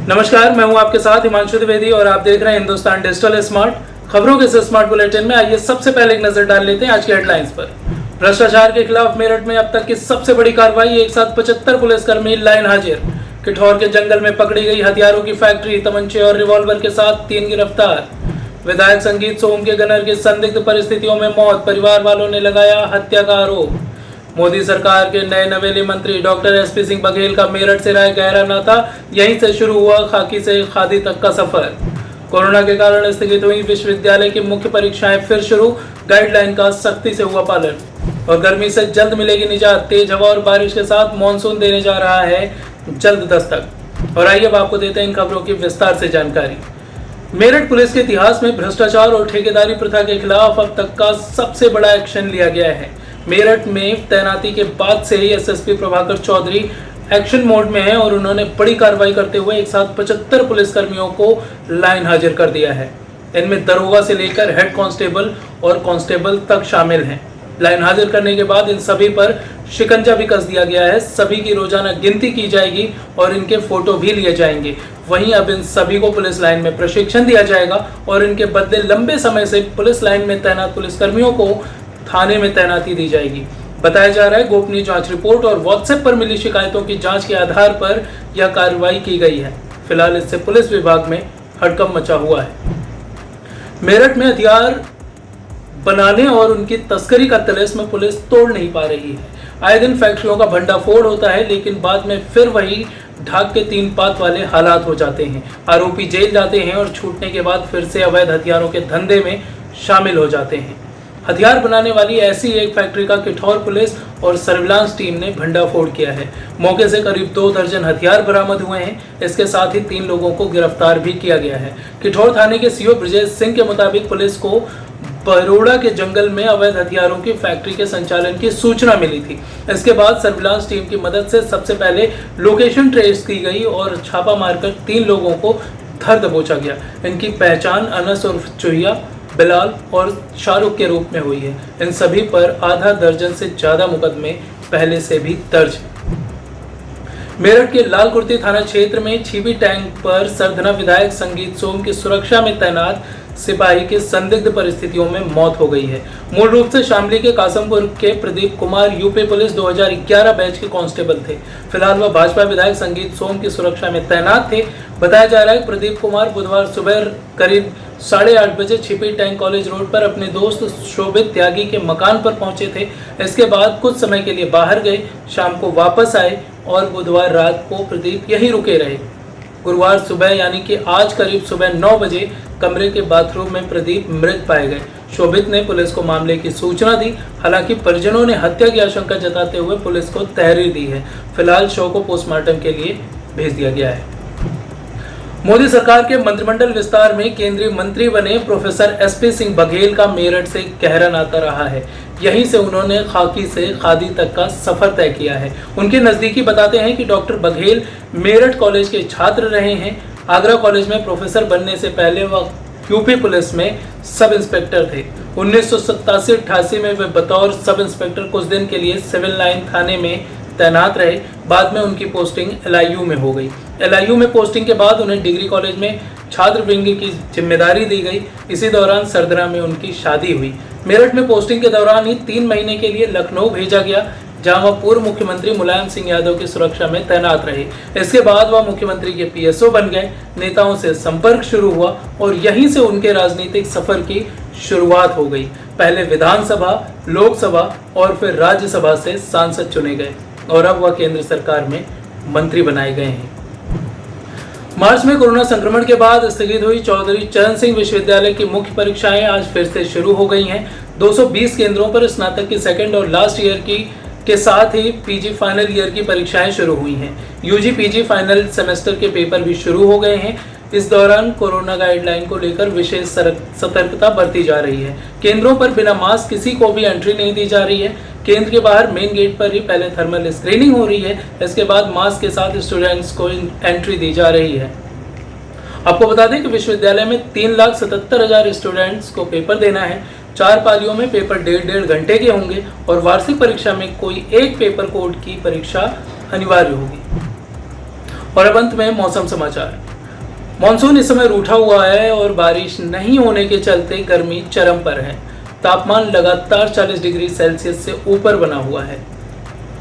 नमस्कार, मैं हूं आपके साथ हिमांशु द्विवेदी और आप देख रहे हैं हिंदुस्तान डिजिटल स्मार्ट। खबरों के इस स्मार्ट बुलेटिन में आइए सबसे पहले एक नजर डाल लेते हैं आज की हेडलाइंस पर। भ्रष्टाचार के खिलाफ मेरठ में अब तक की सबसे बड़ी कार्रवाई, एक साथ 75 पुलिसकर्मी लाइन हाजिर। किठौर के जंगल में पकड़ी गई हथियारों की फैक्ट्री, तमंचे और रिवॉल्वर के साथ 3 गिरफ्तार। विधायक संगीत सोम के गनर की संदिग्ध परिस्थितियों में मौत, परिवार वालों ने लगाया हत्या का आरोप। मोदी सरकार के नए नवेले मंत्री डॉक्टर एसपी सिंह बघेल का मेरठ से रहा गहरा नाता, यहीं से शुरू हुआ खाकी से खादी तक का सफर। कोरोना के कारण स्थगित हुई विश्वविद्यालय की मुख्य परीक्षाएं फिर शुरू, गाइडलाइन का सख्ती से हुआ पालन। और गर्मी से जल्द मिलेगी निजात, तेज हवा और बारिश के साथ मानसून देने जा रहा है जल्द दस्तक। और आइए अब आपको देते हैं इन खबरों की विस्तार से जानकारी। मेरठ पुलिस के इतिहास में भ्रष्टाचार और ठेकेदारी प्रथा के खिलाफ अब तक का सबसे बड़ा एक्शन लिया गया है। मेरठ में तैनाती के बाद से ही SSP Prabhakar Chaudhary action mode में है और उन्होंने बड़ी कार्रवाई करते हुए एक साथ 75 पुलिसकर्मियों को लाइन हाजिर कर दिया है। इनमें दरोगा से लेकर हेड कांस्टेबल और कांस्टेबल तक शामिल हैं। लाइन हाजिर करने के बाद इन सभी पर शिकंजा भी कस दिया गया है। सभी की रोजाना गिनती की जाएगी और इनके फोटो भी लिए जाएंगे। वहीं अब इन सभी को पुलिस लाइन में प्रशिक्षण दिया जाएगा और इनके बदले लंबे समय से पुलिस लाइन में तैनात पुलिसकर्मियों को थाने में तैनाती दी जाएगी। बताया जा रहा है गोपनीय जांच रिपोर्ट और व्हाट्सएप पर मिली शिकायतों की जांच के आधार पर यह कार्रवाई की गई है। फिलहाल इससे पुलिस विभाग में हड़कंप मचा हुआ है। मेरठ में हथियार बनाने और उनकी तस्करी का तिलिस्म पुलिस तोड़ नहीं पा रही है। आए दिन फैक्ट्रियों का भंडाफोड़ होता है, लेकिन बाद में फिर वही ढाक के 3 पात वाले हालात हो जाते हैं। आरोपी जेल जाते हैं और छूटने के बाद फिर से अवैध हथियारों के धंधे में शामिल हो जाते हैं। हथियार बनाने वाली ऐसी एक फैक्ट्री का किठौर पुलिस और सर्विलांस टीम ने भंडाफोड़ किया है। मौके से करीब 2 दर्जन हथियार बरामद हुए हैं। इसके साथ ही 3 लोगों को गिरफ्तार भी किया गया है। किठौर थाने के सीओ ब्रजेश सिंह के मुताबिक पुलिस को बरोड़ा के जंगल में अवैध हथियारों की फैक्ट्री के संचालन की सूचना मिली थी। इसके बाद सर्विलांस टीम की मदद से सबसे पहले लोकेशन ट्रेस की गई और छापा मारकर 3 लोगों को धर दबोचा गया। इनकी पहचान अनस उर्फ चुहिया, बिलाल और शाहरुख के रूप में हुई है। इन सभी पर आधा दर्जन से ज्यादा मुकदमे पहले से भी दर्ज हैं। मेरठ के लाल कुर्ती थाना क्षेत्र में छीबी टैंक पर सरधना विधायक संगीत सोम की सुरक्षा में तैनात सिपाही की संदिग्ध परिस्थितियों में मौत हो गई है। मूल रूप से शामली के कासमपुर के Pradeep Kumar UP police 2011 batch के कांस्टेबल थे। फिलहाल वह भाजपा विधायक संगीत सोम की सुरक्षा में तैनात थे। बताया जा रहा है प्रदीप कुमार बुधवार सुबह करीब 8:30 बजे छिपी टैंक कॉलेज रोड पर अपने दोस्त शोभित त्यागी के मकान पर पहुंचे थे। इसके बाद कुछ समय के लिए बाहर गए, शाम को वापस आए और बुधवार रात को प्रदीप यहीं रुके रहे। गुरुवार सुबह यानी कि आज करीब सुबह 9 बजे कमरे के बाथरूम में प्रदीप मृत पाए गए। शोभित ने पुलिस को मामले की सूचना दी। हालांकि परिजनों ने हत्या की आशंका जताते हुए पुलिस को तहरीर दी है। फिलहाल शव को पोस्टमार्टम के लिए भेज दिया गया है। मोदी सरकार के मंत्रिमंडल विस्तार में केंद्रीय मंत्री बने प्रोफेसर एसपी सिंह बघेल का मेरठ से गहरा नाता रहा है। यहीं से उन्होंने खाकी से खादी तक का सफर तय किया है। उनके नजदीकी बताते हैं कि डॉक्टर बघेल मेरठ कॉलेज के छात्र रहे हैं। आगरा कॉलेज में प्रोफेसर बनने से पहले वह यूपी पुलिस में सब इंस्पेक्टर थे। 1987-88 में वे बतौर सब इंस्पेक्टर कुछ दिन के लिए सिविल लाइन थाने में तैनात रहे। बाद में उनकी पोस्टिंग एलआईयू में हो गई। एलआईयू में पोस्टिंग के बाद उन्हें डिग्री कॉलेज में छात्र विंग की जिम्मेदारी दी गई। इसी दौरान सरदरा में उनकी शादी हुई। मेरठ में पोस्टिंग के दौरान ही 3 महीने के लिए लखनऊ भेजा गया, जहां वह पूर्व मुख्यमंत्री मुलायम सिंह यादव की सुरक्षा में तैनात रहे। इसके बाद वह मुख्यमंत्री के पीएसओ बन गए। नेताओं से संपर्क शुरू हुआ और यहीं से उनके राजनीतिक सफर की शुरुआत हो गई। पहले विधानसभा, लोकसभा और फिर राज्यसभा से सांसद चुने गए और अब वह केंद्र सरकार में मंत्री बनाए गए हैं। मार्च में कोरोना संक्रमण के बाद स्थगित हुई चौधरी चरण सिंह विश्वविद्यालय की मुख्य परीक्षाएं आज फिर से शुरू हो गई हैं। 220 केंद्रों पर स्नातक की सेकेंड और लास्ट ईयर की के साथ ही पीजी फाइनल ईयर की परीक्षाएं शुरू हुई हैं। यूजी पीजी फाइनल सेमेस्टर के पेपर भी शुरू हो गए हैं। इस दौरान कोरोना गाइडलाइन को लेकर विशेष सतर्कता बरती जा रही है। केंद्रों पर बिना मास्क किसी को भी एंट्री नहीं दी जा रही है। केंद्र के बाहर मेन गेट पर ही पहले थर्मल स्क्रीनिंग हो रही है। इसके बाद मास्क के साथ स्टूडेंट्स को एंट्री दी जा रही है। आपको बता दें कि विश्वविद्यालय में 3,77,000 स्टूडेंट्स को पेपर देना है। 4 पालियों में पेपर 1.5 घंटे के होंगे और वार्षिक परीक्षा में कोई एक पेपर कोड की परीक्षा अनिवार्य होगी। और अब अंत में मौसम समाचार। मॉनसून इस समय रूठा हुआ है और बारिश नहीं होने के चलते गर्मी चरम पर है। तापमान लगातार 40 डिग्री सेल्सियस से ऊपर बना हुआ है।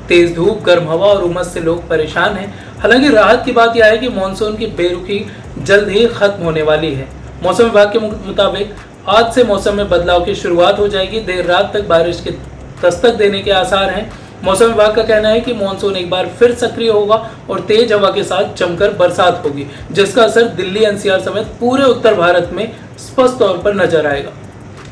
तेज धूप, गर्म हवा और उमस से लोग परेशान हैं। हालांकि राहत की बात यह है कि मॉनसून की बेरुखी जल्द ही खत्म होने वाली है। मौसम विभाग के मुताबिक आज से मौसम में बदलाव की शुरुआत हो जाएगी। देर रात तक बारिश के दस्तक देने के आसार हैं। मौसम विभाग का कहना है कि मॉनसून एक बार फिर सक्रिय होगा और तेज हवा के साथ जमकर बरसात होगी, जिसका असर दिल्ली, एनसीआर समेत पूरे उत्तर भारत में स्पष्ट तौर पर नजर आएगा।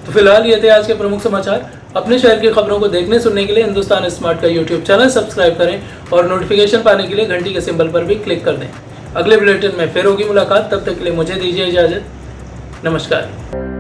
तो फिलहाल ये थे आज के प्रमुख समाचार। अपने शहर की खबरों को देखने सुनने के लिए हिंदुस्तान स्मार्ट का यूट्यूब चैनल सब्सक्राइब करें और नोटिफिकेशन पाने के लिए घंटी के सिंबल पर भी क्लिक कर दें। अगले बुलेटिन में फिर होगी मुलाकात, तब तक के लिए मुझे दीजिए इजाजत। नमस्कार।